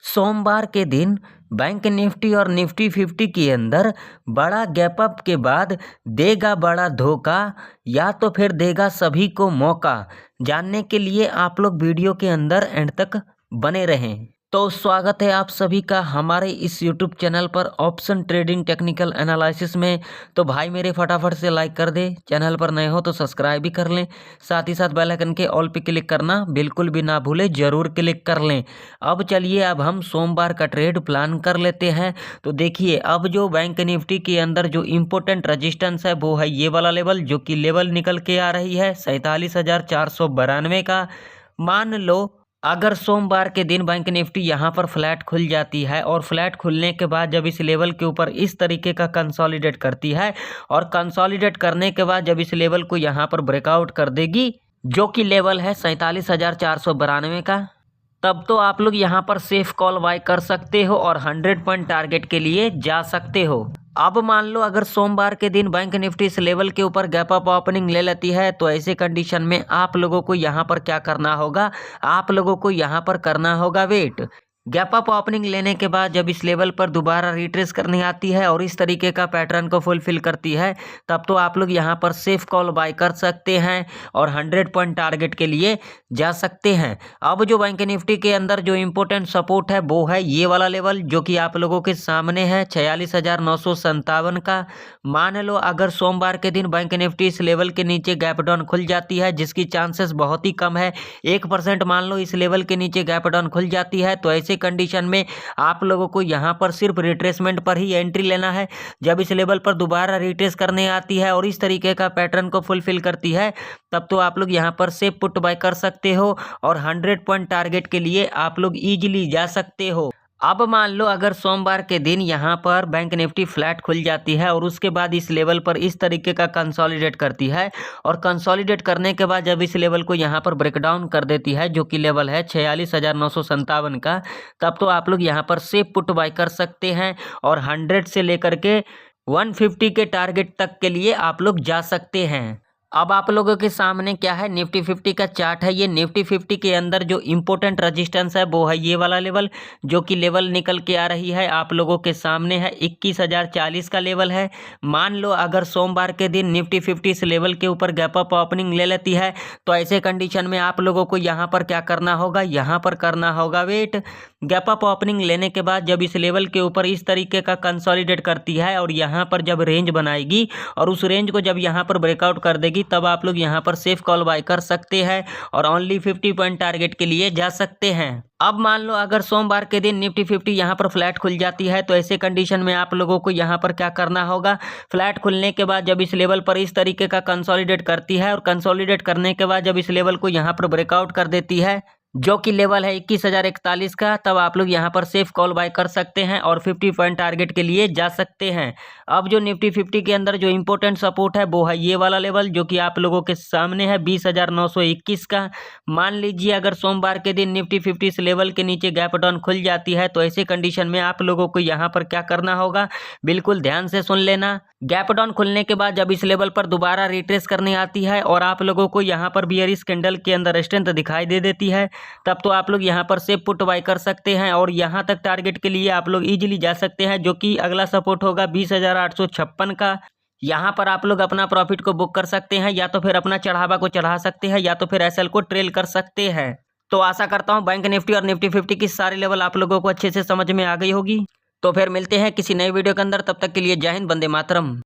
सोमवार के दिन बैंक निफ्टी और निफ्टी 50 के अंदर बड़ा गैप अप के बाद देगा बड़ा धोखा या तो फिर देगा सभी को मौका। जानने के लिए आप लोग वीडियो के अंदर एंड तक बने रहें। तो स्वागत है आप सभी का हमारे इस यूट्यूब चैनल पर ऑप्शन ट्रेडिंग टेक्निकल एनालिसिस में। तो भाई मेरे फटाफट से लाइक कर दे, चैनल पर नए हो तो सब्सक्राइब भी कर लें, साथ ही साथ बेल आइकन के ऑल पे क्लिक करना बिल्कुल भी ना भूलें, ज़रूर क्लिक कर लें। अब चलिए अब हम सोमवार का ट्रेड प्लान कर लेते हैं। तो देखिए अब जो बैंक निफ्टी के अंदर जो इम्पोर्टेंट रजिस्टेंस है वो है ये वाला लेवल, जो कि लेवल निकल के आ रही है 47,492 का। मान लो अगर सोमवार के दिन बैंक निफ्टी यहाँ पर फ्लैट खुल जाती है और फ्लैट खुलने के बाद जब इस लेवल के ऊपर इस तरीके का कंसोलिडेट करती है और कंसोलिडेट करने के बाद जब इस लेवल को यहाँ पर ब्रेकआउट कर देगी, जो कि लेवल है 47,492 का, तब तो आप लोग यहाँ पर सेफ कॉल बाय कर सकते हो और 100 पॉइंट टारगेट के लिए जा सकते हो। अब मान लो अगर सोमवार के दिन बैंक निफ्टी इस लेवल के ऊपर गैप अप ओपनिंग ले लेती है, तो ऐसे कंडीशन में आप लोगों को यहाँ पर क्या करना होगा, आप लोगों को यहाँ पर करना होगा वेट। गैप अप ओपनिंग लेने के बाद जब इस लेवल पर दोबारा रिट्रेस करने आती है और इस तरीके का पैटर्न को फुलफिल करती है, तब तो आप लोग यहाँ पर सेफ कॉल बाय कर सकते हैं और 100 पॉइंट टारगेट के लिए जा सकते हैं। अब जो बैंक निफ्टी के अंदर जो इम्पोर्टेंट सपोर्ट है वो है ये वाला लेवल, जो कि आप लोगों के सामने है 46,957 का। मान लो अगर सोमवार के दिन बैंक निफ्टी इस लेवल के नीचे गैप डाउन खुल जाती है, जिसकी चांसेस बहुत ही कम है, 1% मान लो इस लेवल के नीचे गैप डाउन खुल जाती है, तो ऐसे कंडीशन में आप लोगों को यहां पर सिर्फ रिट्रेसमेंट पर ही एंट्री लेना है। जब इस लेवल पर दोबारा रिट्रेस करने आती है और इस तरीके का पैटर्न को फुलफिल करती है, तब तो आप लोग यहां पर सेफ पुट बाय कर सकते हो और 100 पॉइंट टारगेट के लिए आप लोग इजीली जा सकते हो। अब मान लो अगर सोमवार के दिन यहाँ पर बैंक निफ्टी फ्लैट खुल जाती है और उसके बाद इस लेवल पर इस तरीके का कंसोलिडेट करती है और कंसोलिडेट करने के बाद जब इस लेवल को यहाँ पर ब्रेकडाउन कर देती है, जो कि लेवल है 46,957 का, तब तो आप लोग यहाँ पर सेफ पुट बाय कर सकते हैं और 100 से लेकर के 150 के टारगेट तक के लिए आप लोग जा सकते हैं। अब आप लोगों के सामने क्या है, निफ्टी 50 का चार्ट है। ये निफ्टी 50 के अंदर जो इम्पोर्टेंट रेजिस्टेंस है वो है ये वाला लेवल, जो कि लेवल निकल के आ रही है आप लोगों के सामने है 21,040 का लेवल है। मान लो अगर सोमवार के दिन निफ्टी 50 इस लेवल के ऊपर गैप अप ओपनिंग ले लेती है, तो ऐसे कंडीशन में आप लोगों को यहाँ पर क्या करना होगा, यहाँ पर करना होगा वेट। गैप अप ओपनिंग लेने के बाद जब इस लेवल के ऊपर इस तरीके का कंसोलिडेट करती है और यहाँ पर जब रेंज बनाएगी और उस रेंज को जब यहाँ पर ब्रेकआउट कर देगी, तब आप लोग यहाँ पर सेफ कॉल बाय कर सकते हैं और ओनली 50 पॉइंट टारगेट के लिए जा सकते हैं। अब मान लो अगर सोमवार के दिन निफ्टी 50 यहाँ पर फ्लैट खुल जाती है, तो ऐसे कंडीशन में आप लोगों को यहाँ पर क्या करना होगा, फ्लैट खुलने के बाद जब इस लेवल पर इस तरीके का कंसोलिडेट करती है और कंसोलिडेट करने के बाद जब इस लेवल को यहाँ पर ब्रेकआउट कर देती है, जो कि लेवल है 21,041 का, तब आप लोग यहाँ पर सेफ कॉल बाय कर सकते हैं और 50 पॉइंट टारगेट के लिए जा सकते हैं। अब जो निफ्टी 50 के अंदर जो इम्पोर्टेंट सपोर्ट है वो है ये वाला लेवल, जो कि आप लोगों के सामने है 20,921 का। मान लीजिए अगर सोमवार के दिन निफ्टी 50 इस लेवल के नीचे गैप डाउन खुल जाती है, तो ऐसे कंडीशन में आप लोगों को यहाँ पर क्या करना होगा, बिल्कुल ध्यान से सुन लेना। गैप डाउन खुलने के बाद जब इस लेवल पर दोबारा रिट्रेस करने आती है और आप लोगों को यहाँ पर बियरिश कैंडल के अंदर स्ट्रेंथ दिखाई दे देती है, तब तो आप लोग यहाँ पर सेफ पुट बाय कर सकते हैं और यहाँ तक टारगेट के लिए आप लोग इजीली जा सकते हैं, जो कि अगला सपोर्ट होगा 20,856 का। यहाँ पर आप लोग अपना प्रॉफिट को बुक कर सकते हैं, या तो फिर अपना चढ़ावा को चढ़ा सकते हैं, या तो फिर एसएल को ट्रेल कर सकते हैं। तो आशा करता हूँ बैंक निफ्टी और निफ्टी 50 की सारे लेवल आप लोगों को अच्छे से समझ में आ गई होगी। तो फिर मिलते हैं किसी नए वीडियो के अंदर, तब तक के लिए जय हिंद, वंदे मातरम।